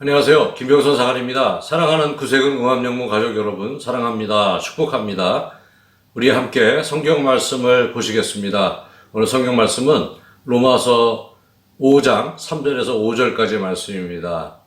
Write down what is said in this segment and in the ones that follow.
안녕하세요. 김병선 사관입니다. 사랑하는 구세군 응암영문 가족 여러분, 사랑합니다. 축복합니다. 우리 함께 성경 말씀을 보시겠습니다. 오늘 성경 말씀은 로마서 5장 3절에서 5절까지 말씀입니다.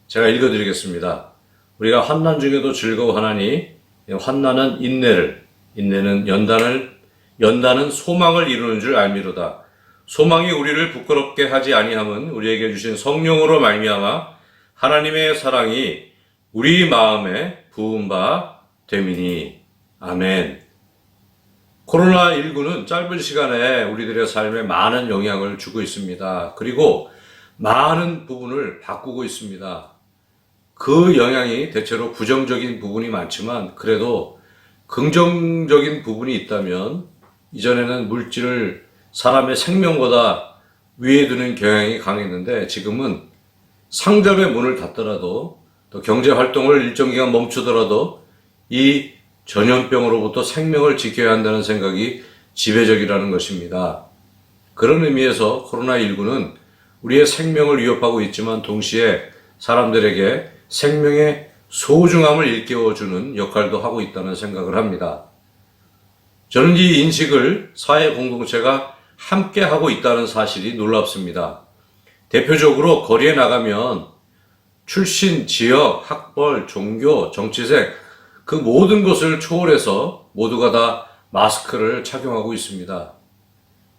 제가 읽어드리겠습니다. 우리가 환난 중에도 즐거워하나니 환난은 인내를, 인내는 연단은 소망을 이루는 줄 알미로다. 소망이 우리를 부끄럽게 하지 아니함은 우리에게 주신 성령으로 말미암아 하나님의 사랑이 우리 마음에 부은 바 됨이니. 아멘. 코로나19는 짧은 시간에 우리들의 삶에 많은 영향을 주고 있습니다. 그리고 많은 부분을 바꾸고 있습니다. 그 영향이 대체로 부정적인 부분이 많지만 그래도 긍정적인 부분이 있다면 이전에는 물질을 사람의 생명보다 위에 두는 경향이 강했는데 지금은 상점의 문을 닫더라도 또 경제활동을 일정 기간 멈추더라도 이 전염병으로부터 생명을 지켜야 한다는 생각이 지배적이라는 것입니다. 그런 의미에서 코로나19는 우리의 생명을 위협하고 있지만 동시에 사람들에게 생명의 소중함을 일깨워주는 역할도 하고 있다는 생각을 합니다. 저는 이 인식을 사회 공동체가 함께 하고 있다는 사실이 놀랍습니다. 대표적으로 거리에 나가면 출신, 지역, 학벌, 종교, 정치색 그 모든 것을 초월해서 모두가 다 마스크를 착용하고 있습니다.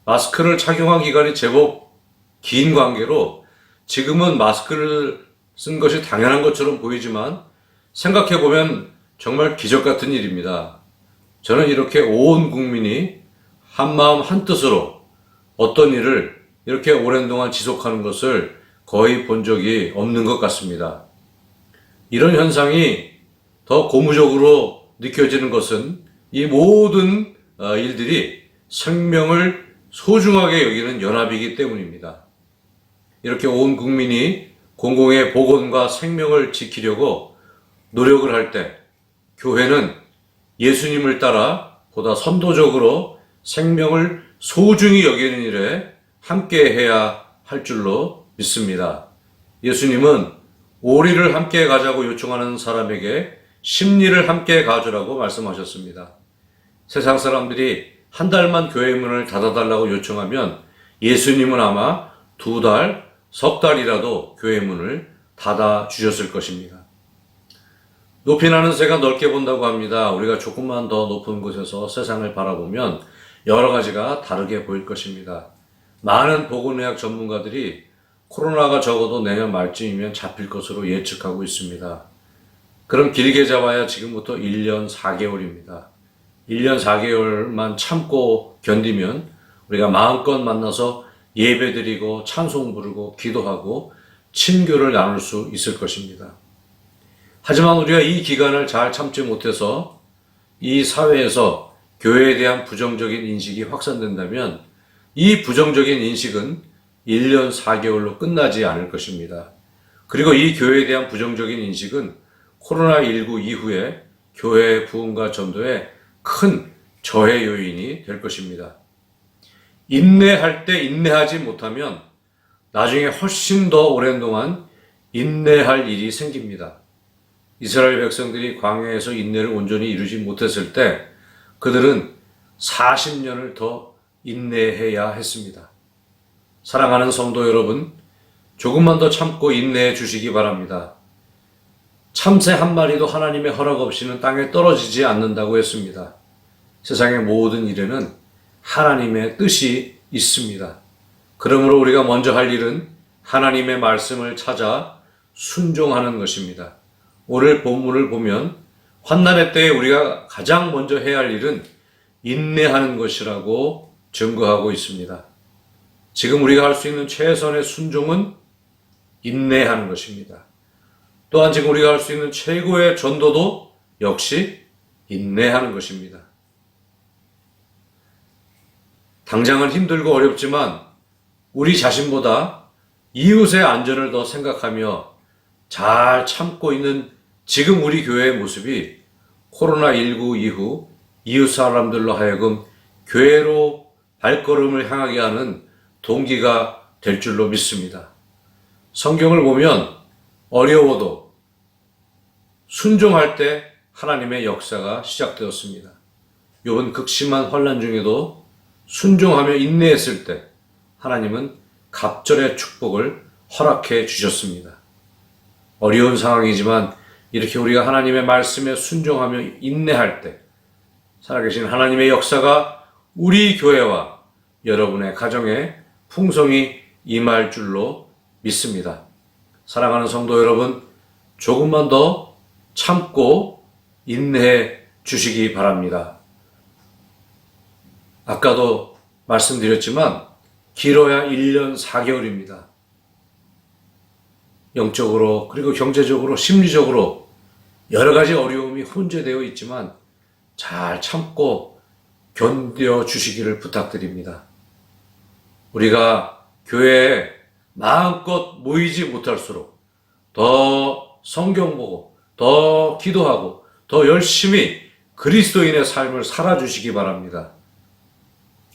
마스크를 착용한 기간이 제법 긴 관계로 지금은 마스크를 쓴 것이 당연한 것처럼 보이지만 생각해보면 정말 기적 같은 일입니다. 저는 이렇게 온 국민이 한마음 한뜻으로 어떤 일을 이렇게 오랜 동안 지속하는 것을 거의 본 적이 없는 것 같습니다. 이런 현상이 더 고무적으로 느껴지는 것은 이 모든 일들이 생명을 소중하게 여기는 연합이기 때문입니다. 이렇게 온 국민이 공공의 복원과 생명을 지키려고 노력을 할 때 교회는 예수님을 따라 보다 선도적으로 생명을 소중히 여기는 일에 함께 해야 할 줄로 믿습니다. 예수님은 오리를 함께 가자고 요청하는 사람에게 십리를 함께 가주라고 말씀하셨습니다. 세상 사람들이 한 달만 교회 문을 닫아달라고 요청하면 예수님은 아마 2달, 석 달이라도 교회 문을 닫아 주셨을 것입니다. 높이 나는 새가 넓게 본다고 합니다. 우리가 조금만 더 높은 곳에서 세상을 바라보면 여러 가지가 다르게 보일 것입니다. 많은 보건의학 전문가들이 코로나가 적어도 내년 말쯤이면 잡힐 것으로 예측하고 있습니다. 그럼 길게 잡아야 지금부터 1년 4개월입니다. 1년 4개월만 참고 견디면 우리가 마음껏 만나서 예배드리고 찬송 부르고 기도하고 친교를 나눌 수 있을 것입니다. 하지만 우리가 이 기간을 잘 참지 못해서 이 사회에서 교회에 대한 부정적인 인식이 확산된다면 이 부정적인 인식은 1년 4개월로 끝나지 않을 것입니다. 그리고 이 교회에 대한 부정적인 인식은 코로나19 이후에 교회의 부흥과 전도에 큰 저해 요인이 될 것입니다. 인내할 때 인내하지 못하면 나중에 훨씬 더 오랜 동안 인내할 일이 생깁니다. 이스라엘 백성들이 광야에서 인내를 온전히 이루지 못했을 때 그들은 40년을 더 인내해야 했습니다. 사랑하는 성도 여러분, 조금만 더 참고 인내해 주시기 바랍니다. 참새 한 마리도 하나님의 허락 없이는 땅에 떨어지지 않는다고 했습니다. 세상의 모든 일에는 하나님의 뜻이 있습니다. 그러므로 우리가 먼저 할 일은 하나님의 말씀을 찾아 순종하는 것입니다. 오늘 본문을 보면 환난의 때에 우리가 가장 먼저 해야 할 일은 인내하는 것이라고 증거하고 있습니다. 지금 우리가 할 수 있는 최선의 순종은 인내하는 것입니다. 또한 지금 우리가 할 수 있는 최고의 전도도 역시 인내하는 것입니다. 당장은 힘들고 어렵지만 우리 자신보다 이웃의 안전을 더 생각하며 잘 참고 있는 지금 우리 교회의 모습이 코로나19 이후 이웃 사람들로 하여금 교회로 발걸음을 향하게 하는 동기가 될 줄로 믿습니다. 성경을 보면 어려워도 순종할 때 하나님의 역사가 시작되었습니다. 욥은 극심한 환난 중에도 순종하며 인내했을 때 하나님은 갑절의 축복을 허락해 주셨습니다. 어려운 상황이지만 이렇게 우리가 하나님의 말씀에 순종하며 인내할 때 살아계신 하나님의 역사가 우리 교회와 여러분의 가정에 풍성히 임할 줄로 믿습니다. 사랑하는 성도 여러분, 조금만 더 참고 인내해 주시기 바랍니다. 아까도 말씀드렸지만 길어야 1년 4개월입니다. 영적으로 그리고 경제적으로 심리적으로 여러 가지 어려움이 혼재되어 있지만 잘 참고 견뎌 주시기를 부탁드립니다. 우리가 교회에 마음껏 모이지 못할수록 더 성경 보고 더 기도하고 더 열심히 그리스도인의 삶을 살아주시기 바랍니다.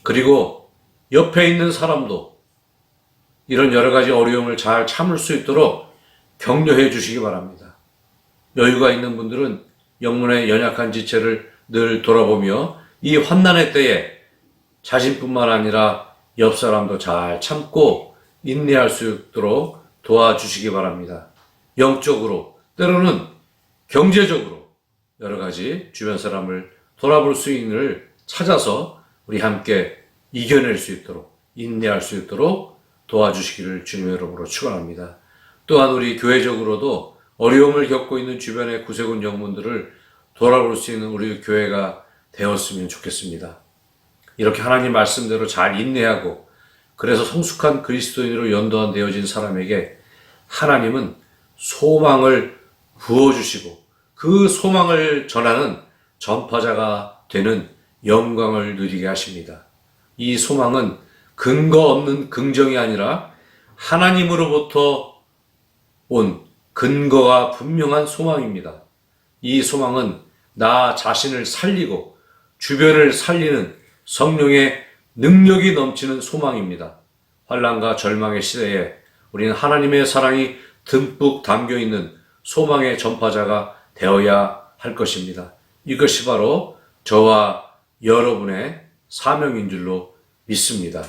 그리고 옆에 있는 사람도 이런 여러 가지 어려움을 잘 참을 수 있도록 격려해 주시기 바랍니다. 여유가 있는 분들은 영문의 연약한 지체를 늘 돌아보며 이 환난의 때에 자신뿐만 아니라 옆 사람도 잘 참고 인내할 수 있도록 도와주시기 바랍니다. 영적으로 때로는 경제적으로 여러 가지 주변 사람을 돌아볼 수 있는 일을 찾아서 우리 함께 이겨낼 수 있도록 인내할 수 있도록 도와주시기를 주님의 이름으로 축원합니다. 또한 우리 교회적으로도 어려움을 겪고 있는 주변의 구세군 영문들을 돌아볼 수 있는 우리 교회가 되었으면 좋겠습니다. 이렇게 하나님 말씀대로 잘 인내하고 그래서 성숙한 그리스도인으로 연도한 되어진 사람에게 하나님은 소망을 부어주시고 그 소망을 전하는 전파자가 되는 영광을 누리게 하십니다. 이 소망은 근거 없는 긍정이 아니라 하나님으로부터 온 근거가 분명한 소망입니다. 이 소망은 나 자신을 살리고 주변을 살리는 성령의 능력이 넘치는 소망입니다. 환난과 절망의 시대에 우리는 하나님의 사랑이 듬뿍 담겨 있는 소망의 전파자가 되어야 할 것입니다. 이것이 바로 저와 여러분의 사명인 줄로 믿습니다.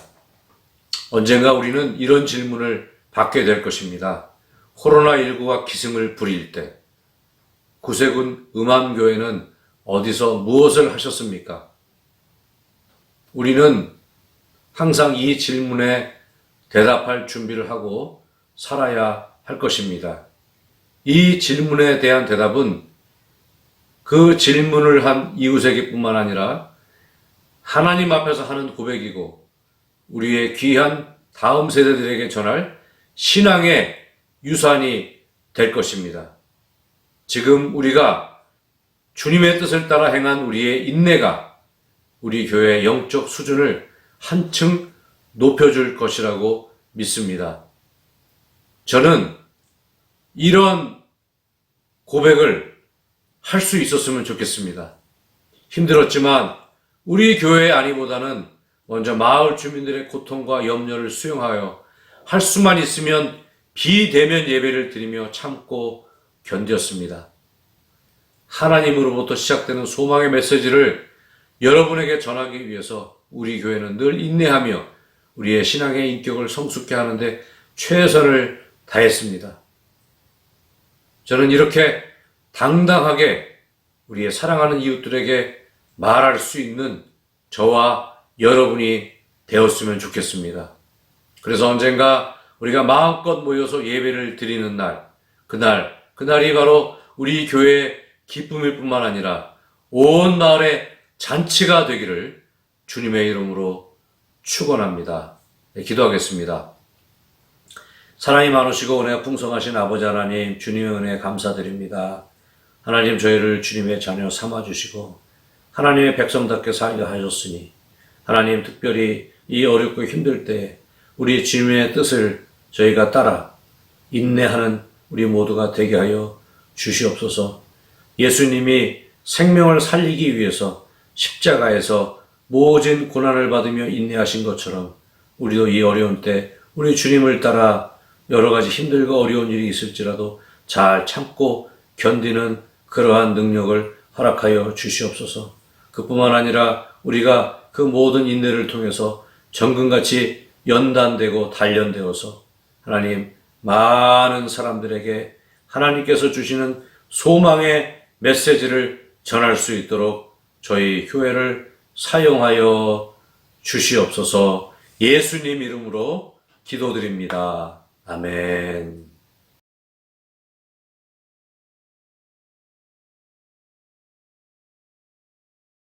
언젠가 우리는 이런 질문을 받게 될 것입니다. 코로나19가 기승을 부릴 때 구세군 음암교회는 어디서 무엇을 하셨습니까? 우리는 항상 이 질문에 대답할 준비를 하고 살아야 할 것입니다. 이 질문에 대한 대답은 그 질문을 한 이웃에게뿐만 아니라 하나님 앞에서 하는 고백이고 우리의 귀한 다음 세대들에게 전할 신앙의 유산이 될 것입니다. 지금 우리가 주님의 뜻을 따라 행한 우리의 인내가 우리 교회의 영적 수준을 한층 높여줄 것이라고 믿습니다. 저는 이런 고백을 할 수 있었으면 좋겠습니다. 힘들었지만 우리 교회의 안위보다는 먼저 마을 주민들의 고통과 염려를 수용하여 할 수만 있으면 비대면 예배를 드리며 참고 견뎠습니다. 하나님으로부터 시작되는 소망의 메시지를 여러분에게 전하기 위해서 우리 교회는 늘 인내하며 우리의 신앙의 인격을 성숙케 하는데 최선을 다했습니다. 저는 이렇게 당당하게 우리의 사랑하는 이웃들에게 말할 수 있는 저와 여러분이 되었으면 좋겠습니다. 그래서 언젠가 우리가 마음껏 모여서 예배를 드리는 날, 그날이 바로 우리 교회의 기쁨일 뿐만 아니라 온 마을의 잔치가 되기를 주님의 이름으로 축원합니다. 네, 기도하겠습니다. 사랑이 많으시고 은혜가 풍성하신 아버지 하나님, 주님의 은혜에 감사드립니다. 하나님, 저희를 주님의 자녀 삼아주시고 하나님의 백성답게 살게 하셨으니 하나님, 특별히 이 어렵고 힘들 때 우리 주님의 뜻을 저희가 따라 인내하는 우리 모두가 되게 하여 주시옵소서. 예수님이 생명을 살리기 위해서 십자가에서 모진 고난을 받으며 인내하신 것처럼 우리도 이 어려운 때 우리 주님을 따라 여러 가지 힘들고 어려운 일이 있을지라도 잘 참고 견디는 그러한 능력을 허락하여 주시옵소서. 그뿐만 아니라 우리가 그 모든 인내를 통해서 정금같이 연단되고 단련되어서 하나님 많은 사람들에게 하나님께서 주시는 소망의 메시지를 전할 수 있도록 저희 교회를 사용하여 주시옵소서. 예수님 이름으로 기도드립니다. 아멘.